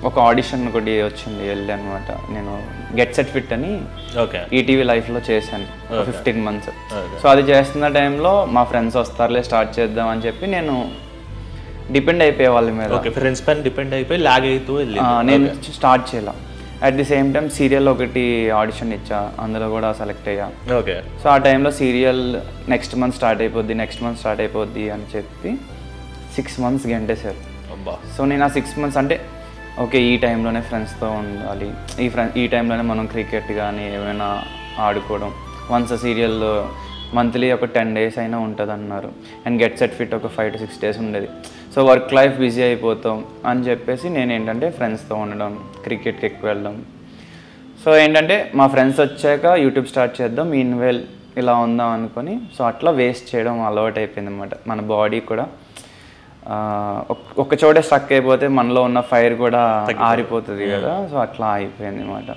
ఒక ఆడిషన్ ఒకటి వచ్చింది, వెళ్ళి అనమాట. నేను గెట్ సెట్ ఫిట్ అని ఈటీవీ లైఫ్లో చేశాను 15 months. సో అది చేస్తున్న టైంలో మా ఫ్రెండ్స్ వస్తారులే స్టార్ట్ చేద్దాం అని చెప్పి నేను డిపెండ్ అయిపోయే వాళ్ళ మీద. ఫ్రెండ్స్ పైన డిపెండ్ అయిపోయి లాగ్ అవుతూ నేను స్టార్ట్ చేయాల. At the same time serial ఒకటి ఆడిషన్ ఇచ్చా, అందులో కూడా సెలెక్ట్ అయ్యా. సో ఆ టైంలో సీరియల్ నెక్స్ట్ మంత్ స్టార్ట్ అయిపోద్ది అని చెప్పి 6 months గంటేశారు. సో నేను ఆ 6 months అంటే ఓకే ఈ టైంలోనే ఫ్రెండ్స్తో ఉండాలి, ఈ టైంలోనే మనం క్రికెట్ కానీ ఏమైనా ఆడుకోవడం. వన్స్ సీరియల్ మంత్లీ ఒక 10 days అయినా ఉంటుంది అన్నారు. అండ్ గెట్ సెట్ ఫిట్ ఒక 5 to 6 days ఉండేది. సో వర్క్ లైఫ్ బిజీ అయిపోతాం అని చెప్పేసి నేను ఏంటంటే ఫ్రెండ్స్తో ఉండడం, క్రికెట్కి ఎక్కువ వెళ్ళడం. సో ఏంటంటే మా ఫ్రెండ్స్ వచ్చాక యూట్యూబ్ స్టార్ట్ చేద్దాం, మీన్వేల్ ఇలా ఉందాం అనుకొని సో అట్లా వేస్ట్ చేయడం అలవాటు అయిపోయింది అనమాట. మన బాడీ కూడా ఒక చోటే స్ట్రక్ అయిపోతే మనలో ఉన్న ఫైర్ కూడా ఆరిపోతుంది కదా, సో అట్లా అయిపోయింది అనమాట.